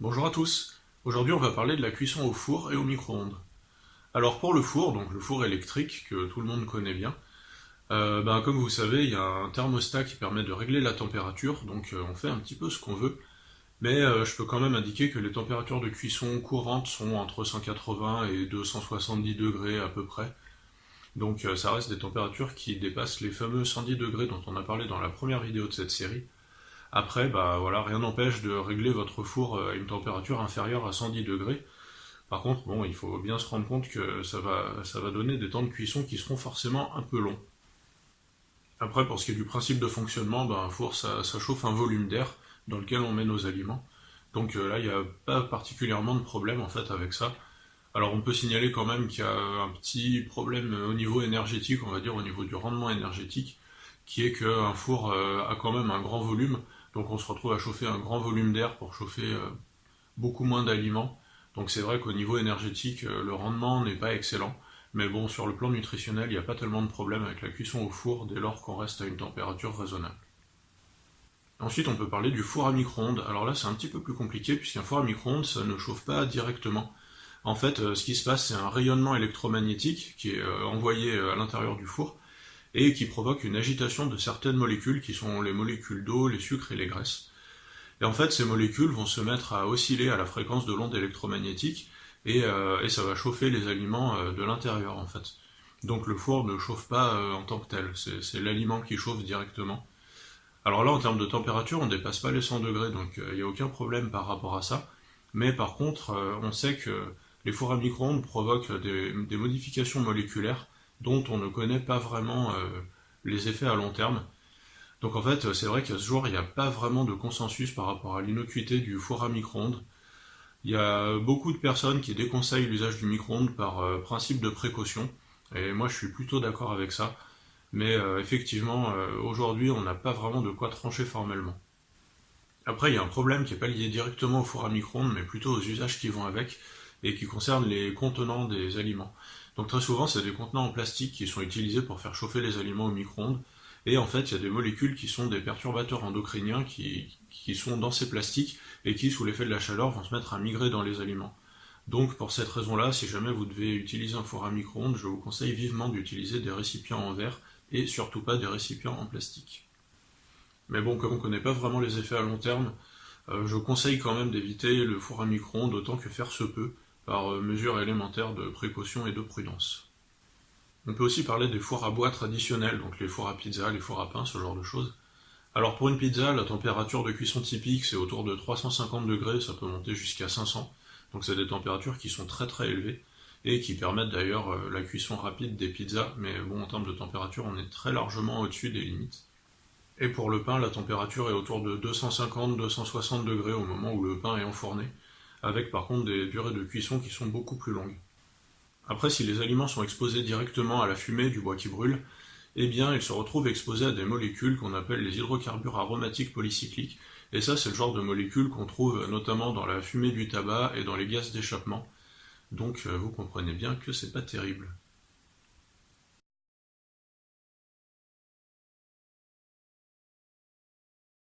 Bonjour à tous. Aujourd'hui, on va parler de la cuisson au four et au micro-ondes. Alors pour le four, donc le four électrique que tout le monde connaît bien, comme vous savez, il y a un thermostat qui permet de régler la température, donc on fait un petit peu ce qu'on veut, mais je peux quand même indiquer que les températures de cuisson courantes sont entre 180 et 270 degrés à peu près. Donc ça reste des températures qui dépassent les fameux 110 degrés dont on a parlé dans la première vidéo de cette série. Après, voilà, rien n'empêche de régler votre four à une température inférieure à 110 degrés. Par contre, bon, il faut bien se rendre compte que ça va donner des temps de cuisson qui seront forcément un peu longs. Après, pour ce qui est du principe de fonctionnement, un four, ça chauffe un volume d'air dans lequel on met nos aliments. Donc là, il n'y a pas particulièrement de problème en fait avec ça. Alors on peut signaler quand même qu'il y a un petit problème au niveau énergétique, on va dire au niveau du rendement énergétique, qui est qu'un four a quand même un grand volume, donc on se retrouve à chauffer un grand volume d'air pour chauffer beaucoup moins d'aliments. Donc c'est vrai qu'au niveau énergétique, le rendement n'est pas excellent, mais bon, sur le plan nutritionnel, il n'y a pas tellement de problème avec la cuisson au four dès lors qu'on reste à une température raisonnable. Ensuite, on peut parler du four à micro-ondes. Alors là, c'est un petit peu plus compliqué, puisqu'un four à micro-ondes, ça ne chauffe pas directement. En fait, ce qui se passe, c'est un rayonnement électromagnétique qui est envoyé à l'intérieur du four, et qui provoque une agitation de certaines molécules qui sont les molécules d'eau, les sucres et les graisses. Et en fait, ces molécules vont se mettre à osciller à la fréquence de l'onde électromagnétique et ça va chauffer les aliments de l'intérieur en fait. Donc le four ne chauffe pas en tant que tel, c'est l'aliment qui chauffe directement. Alors là, en termes de température, on ne dépasse pas les 100 degrés, donc il n'y a aucun problème par rapport à ça. Mais par contre, on sait que les fours à micro-ondes provoquent des modifications moléculaires dont on ne connaît pas vraiment les effets à long terme. Donc en fait, c'est vrai qu'à ce jour, il n'y a pas vraiment de consensus par rapport à l'innocuité du four à micro-ondes. Il y a beaucoup de personnes qui déconseillent l'usage du micro-ondes par principe de précaution, et moi je suis plutôt d'accord avec ça. Mais effectivement, aujourd'hui, on n'a pas vraiment de quoi trancher formellement. Après, il y a un problème qui n'est pas lié directement au four à micro-ondes, mais plutôt aux usages qui vont avec, et qui concerne les contenants des aliments. Donc très souvent, c'est des contenants en plastique qui sont utilisés pour faire chauffer les aliments au micro-ondes, et en fait, il y a des molécules qui sont des perturbateurs endocriniens qui sont dans ces plastiques, et qui, sous l'effet de la chaleur, vont se mettre à migrer dans les aliments. Donc pour cette raison-là, si jamais vous devez utiliser un four à micro-ondes, je vous conseille vivement d'utiliser des récipients en verre, et surtout pas des récipients en plastique. Mais bon, comme on ne connaît pas vraiment les effets à long terme, je conseille quand même d'éviter le four à micro-ondes autant que faire se peut, par mesure élémentaire de précaution et de prudence. On peut aussi parler des fours à bois traditionnels, donc les fours à pizza, les fours à pain, ce genre de choses. Alors pour une pizza, la température de cuisson typique c'est autour de 350 degrés, ça peut monter jusqu'à 500, donc c'est des températures qui sont très très élevées, et qui permettent d'ailleurs la cuisson rapide des pizzas, mais bon en termes de température on est très largement au-dessus des limites. Et pour le pain, la température est autour de 250-260 degrés au moment où le pain est enfourné, avec par contre des durées de cuisson qui sont beaucoup plus longues. Après, si les aliments sont exposés directement à la fumée du bois qui brûle, eh bien ils se retrouvent exposés à des molécules qu'on appelle les hydrocarbures aromatiques polycycliques, et ça c'est le genre de molécules qu'on trouve notamment dans la fumée du tabac et dans les gaz d'échappement, donc vous comprenez bien que c'est pas terrible.